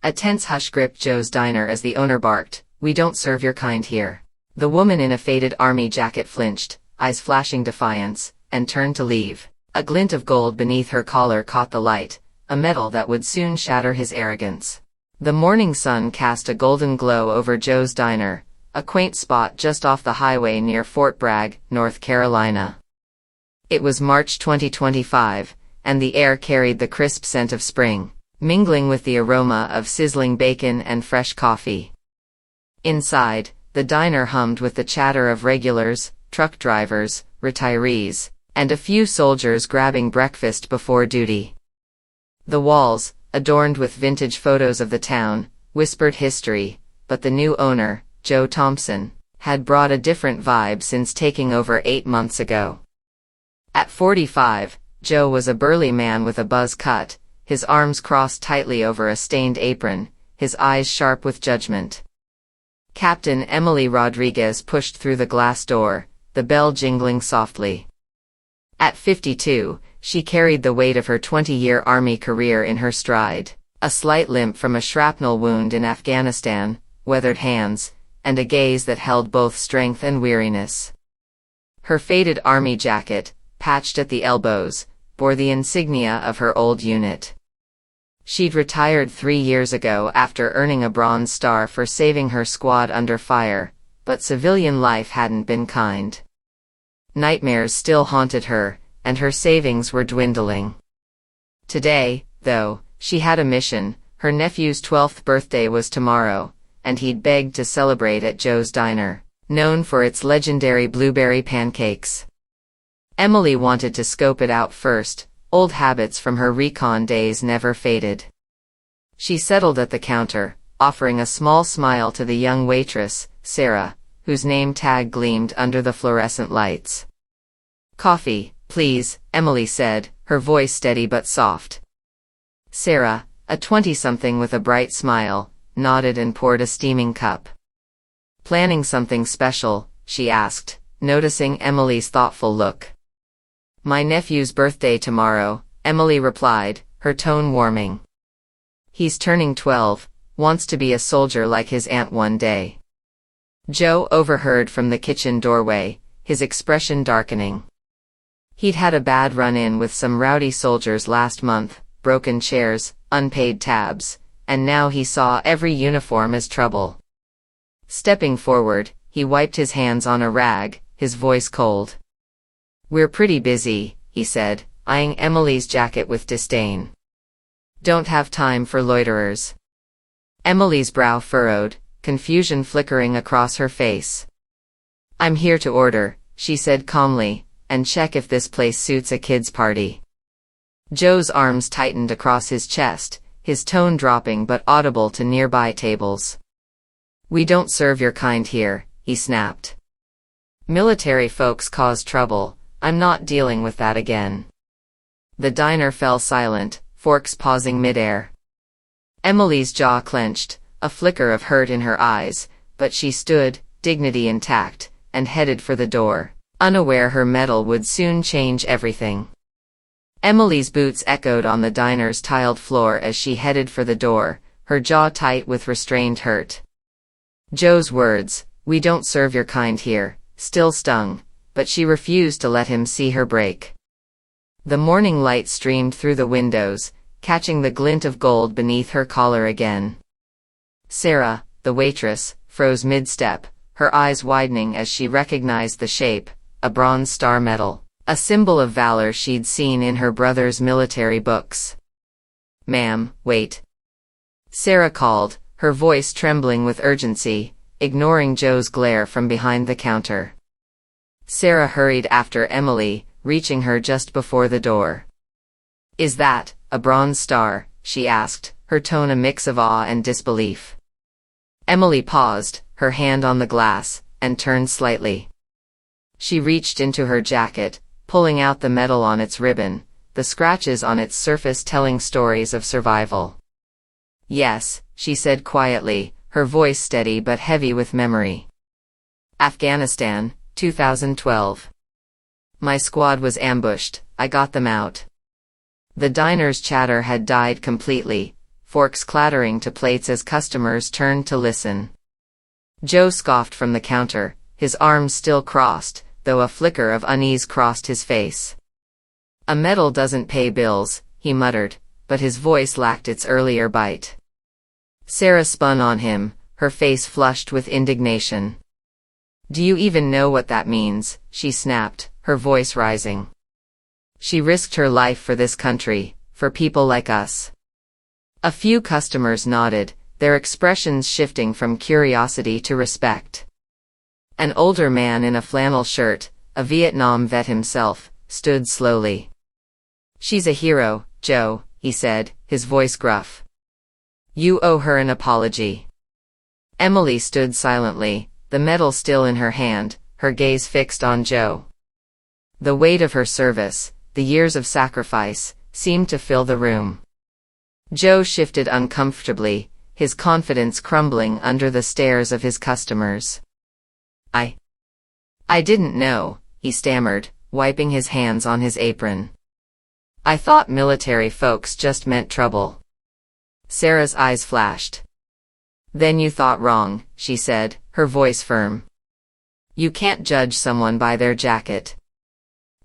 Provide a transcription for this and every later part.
A tense hush gripped Joe's diner as the owner barked, "We don't serve your kind here." The woman in a faded army jacket flinched, eyes flashing defiance, and turned to leave. A glint of gold beneath her collar caught the light, a metal that would soon shatter his arrogance. The morning sun cast a golden glow over Joe's diner, a quaint spot just off the highway near Fort Bragg, North Carolina. It was March 2025, and the air carried the crisp scent of spring, mingling with the aroma of sizzling bacon and fresh coffee. Inside, the diner hummed with the chatter of regulars, truck drivers, retirees, and a few soldiers grabbing breakfast before duty. The walls, adorned with vintage photos of the town, whispered history, but the new owner, Joe Thompson, had brought a different vibe since taking over 8 months ago. At 45, Joe was a burly man with a buzz cut, his arms crossed tightly over a stained apron, his eyes sharp with judgment. Captain Emily Rodriguez pushed through the glass door, the bell jingling softly. At 52, she carried the weight of her 20-year Army career in her stride, a slight limp from a shrapnel wound in Afghanistan, weathered hands, and a gaze that held both strength and weariness. Her faded Army jacket, patched at the elbows, bore the insignia of her old unit. She'd retired 3 years ago after earning a Bronze Star for saving her squad under fire, but civilian life hadn't been kind. Nightmares still haunted her, and her savings were dwindling. Today, though, she had a mission. Her nephew's 12th birthday was tomorrow, and he'd begged to celebrate at Joe's Diner, known for its legendary blueberry pancakes. Emily wanted to scope it out first. Old habits from her recon days never faded. She settled at the counter, offering a small smile to the young waitress, Sarah, whose name tag gleamed under the fluorescent lights. "Coffee, please," Emily said, her voice steady but soft. Sarah, a 20-something with a bright smile, nodded and poured a steaming cup. "Planning something special?" she asked, noticing Emily's thoughtful look. "My nephew's birthday tomorrow," Emily replied, her tone warming. "He's turning 12, wants to be a soldier like his aunt one day." Joe overheard from the kitchen doorway, his expression darkening. He'd had a bad run-in with some rowdy soldiers last month, broken chairs, unpaid tabs, and now he saw every uniform as trouble. Stepping forward, he wiped his hands on a rag, his voice cold. "We're pretty busy," he said, eyeing Emily's jacket with disdain. "Don't have time for loiterers." Emily's brow furrowed, confusion flickering across her face. "I'm here to order," she said calmly, "and check if this place suits a kid's party." Joe's arms tightened across his chest, his tone dropping but audible to nearby tables. "We don't serve your kind here," he snapped. "Military folks cause trouble. I'm not dealing with that again." The diner fell silent, forks pausing midair. Emily's jaw clenched, a flicker of hurt in her eyes, but she stood, dignity intact, and headed for the door, unaware her mettle would soon change everything. Emily's boots echoed on the diner's tiled floor as she headed for the door, her jaw tight with restrained hurt. Joe's words, "We don't serve your kind here," still stung, but she refused to let him see her break. The morning light streamed through the windows, catching the glint of gold beneath her collar again. Sarah, the waitress, froze mid-step, her eyes widening as she recognized the shape, a Bronze Star medal, a symbol of valor she'd seen in her brother's military books. "Ma'am, wait," Sarah called, her voice trembling with urgency, ignoring Joe's glare from behind the counter. Sarah hurried after Emily, reaching her just before the door. "Is that a Bronze Star?" she asked, her tone a mix of awe and disbelief. Emily paused, her hand on the glass, and turned slightly. She reached into her jacket, pulling out the medal on its ribbon, the scratches on its surface telling stories of survival. "Yes," she said quietly, her voice steady but heavy with memory. "Afghanistan, 2012. My squad was ambushed, I got them out." The diner's chatter had died completely, forks clattering to plates as customers turned to listen. Joe scoffed from the counter, his arms still crossed, though a flicker of unease crossed his face. "A medal doesn't pay bills," he muttered, but his voice lacked its earlier bite. Sarah spun on him, her face flushed with indignation. "Do you even know what that means?" she snapped, her voice rising. She risked her life for this country, for people like us. A few customers nodded, their expressions shifting from curiosity to respect. An older man in a flannel shirt, a Vietnam vet himself, stood slowly. "She's a hero, Joe," he said, his voice gruff. "You owe her an apology." Emily stood silently, the medal still in her hand, her gaze fixed on Joe. The weight of her service, the years of sacrifice, seemed to fill the room. Joe shifted uncomfortably, his confidence crumbling under the stares of his customers. I didn't know," he stammered, wiping his hands on his apron. "I thought military folks just meant trouble." Sarah's eyes flashed. "Then you thought wrong," she said, her voice firm. "You can't judge someone by their jacket."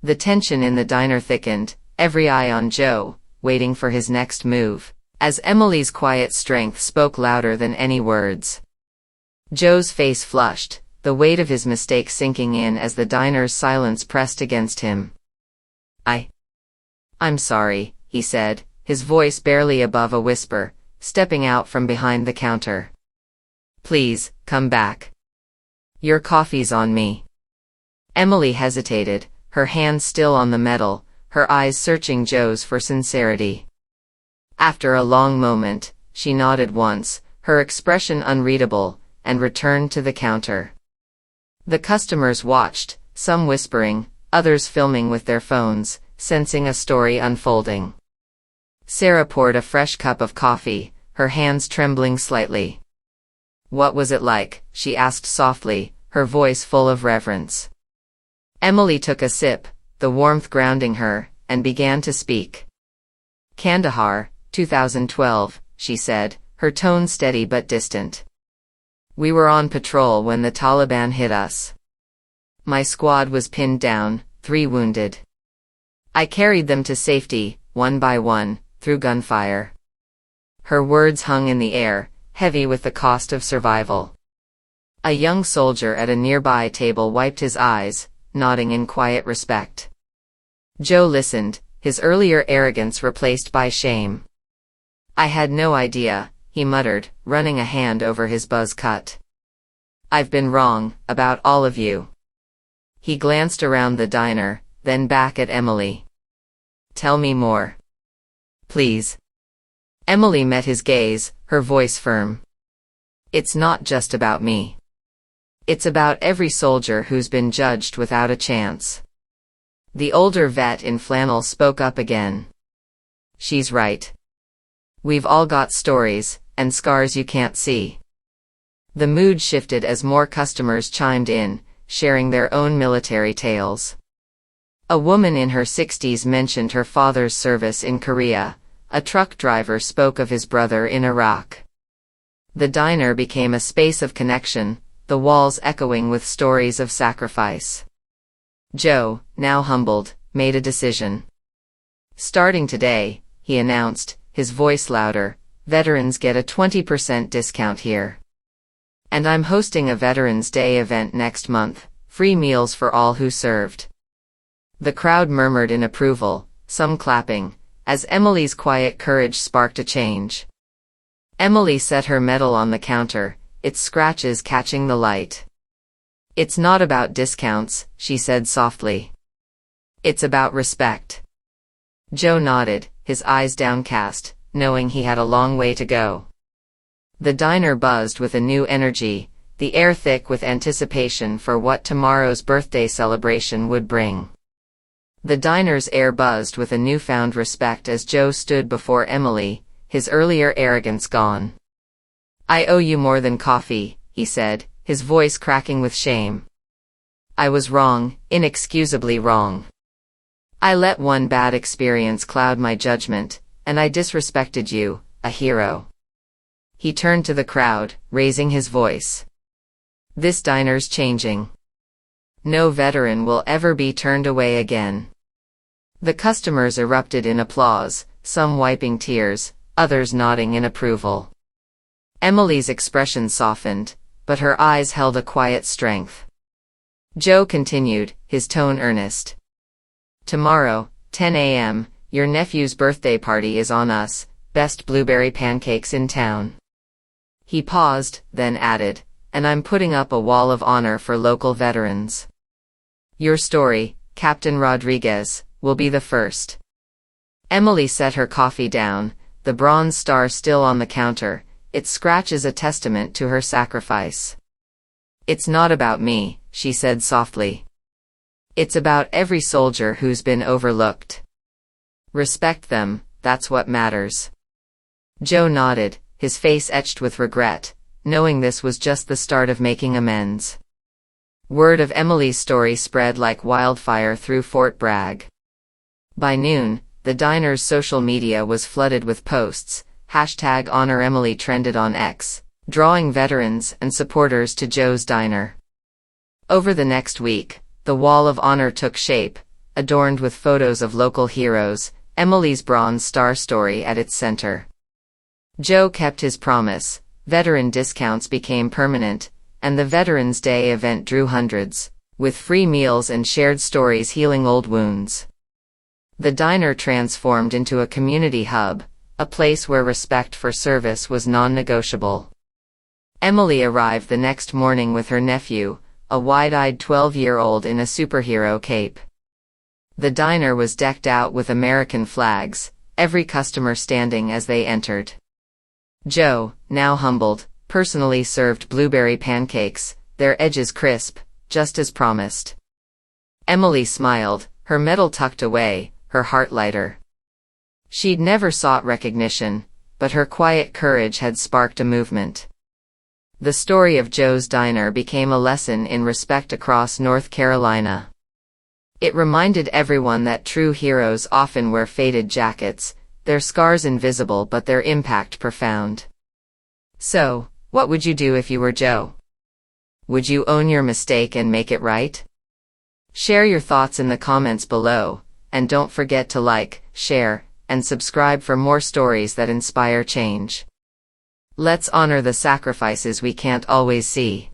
The tension in the diner thickened, every eye on Joe, waiting for his next move, as Emily's quiet strength spoke louder than any words. Joe's face flushed, the weight of his mistake sinking in as the diner's silence pressed against him. I'm sorry," he said, his voice barely above a whisper, stepping out from behind the counter. "Please, come back. Your coffee's on me." Emily hesitated, her hand still on the medal, her eyes searching Joe's for sincerity. After a long moment, she nodded once, her expression unreadable, and returned to the counter. The customers watched, some whispering, others filming with their phones, sensing a story unfolding. Sarah poured a fresh cup of coffee, her hands trembling slightly. "What was it like?" she asked softly, her voice full of reverence. Emily took a sip, the warmth grounding her, and began to speak. "Kandahar, 2012, she said, her tone steady but distant. "We were on patrol when the Taliban hit us. My squad was pinned down, 3 wounded. I carried them to safety, one by one, through gunfire." Her words hung in the air, heavy with the cost of survival. A young soldier at a nearby table wiped his eyes, nodding in quiet respect. Joe listened, his earlier arrogance replaced by shame. "I had no idea," he muttered, running a hand over his buzz cut. "I've been wrong, about all of you." He glanced around the diner, then back at Emily. "Tell me more. Please." Emily met his gaze, her voice firm. "It's not just about me. It's about every soldier who's been judged without a chance." The older vet in flannel spoke up again. "She's right. We've all got stories, and scars you can't see." The mood shifted as more customers chimed in, sharing their own military tales. A woman in her 60s mentioned her father's service in Korea. A truck driver spoke of his brother in Iraq. The diner became a space of connection, the walls echoing with stories of sacrifice. Joe, now humbled, made a decision. "Starting today," he announced, his voice louder, "veterans get a 20% discount here. And I'm hosting a Veterans Day event next month, free meals for all who served." The crowd murmured in approval, some clapping, as Emily's quiet courage sparked a change. Emily set her medal on the counter, its scratches catching the light. "It's not about discounts," she said softly. "It's about respect." Joe nodded, his eyes downcast, knowing he had a long way to go. The diner buzzed with a new energy, the air thick with anticipation for what tomorrow's birthday celebration would bring. The diner's air buzzed with a newfound respect as Joe stood before Emily, his earlier arrogance gone. "I owe you more than coffee," he said, his voice cracking with shame. "I was wrong, inexcusably wrong. I let one bad experience cloud my judgment, and I disrespected you, a hero. He turned to the crowd, raising his voice. This diner's changing. No veteran will ever be turned away again. The customers erupted in applause, some wiping tears, others nodding in approval. Emily's expression softened, but her eyes held a quiet strength. Joe continued, his tone earnest. Tomorrow, 10 a.m., your nephew's birthday party is on us, best blueberry pancakes in town. He paused, then added, and I'm putting up a wall of honor for local veterans. Your story, Captain Rodriguez, will be the first. Emily set her coffee down, the bronze star still on the counter, its scratch is a testament to her sacrifice. It's not about me, she said softly. It's about every soldier who's been overlooked. Respect them, that's what matters. Joe nodded, his face etched with regret, knowing this was just the start of making amends. Word of Emily's story spread like wildfire through Fort Bragg. By noon, the diner's social media was flooded with posts. #HonorEmily trended on X, drawing veterans and supporters to Joe's diner. Over the next week, the Wall of Honor took shape, adorned with photos of local heroes, Emily's Bronze Star story at its center. Joe kept his promise, veteran discounts became permanent, and the Veterans Day event drew hundreds, with free meals and shared stories healing old wounds. The diner transformed into a community hub, a place where respect for service was non-negotiable. Emily arrived the next morning with her nephew, a wide-eyed 12-year-old in a superhero cape. The diner was decked out with American flags, every customer standing as they entered. Joe, now humbled, personally served blueberry pancakes, their edges crisp, just as promised. Emily smiled, her medal tucked away, her heart lighter. She'd never sought recognition, but her quiet courage had sparked a movement. The story of Joe's diner became a lesson in respect across North Carolina. It reminded everyone that true heroes often wear faded jackets, their scars invisible but their impact profound. So, what would you do if you were Joe? Would you own your mistake and make it right? Share your thoughts in the comments below, and don't forget to like, share, and subscribe for more stories that inspire change. Let's honor the sacrifices we can't always see.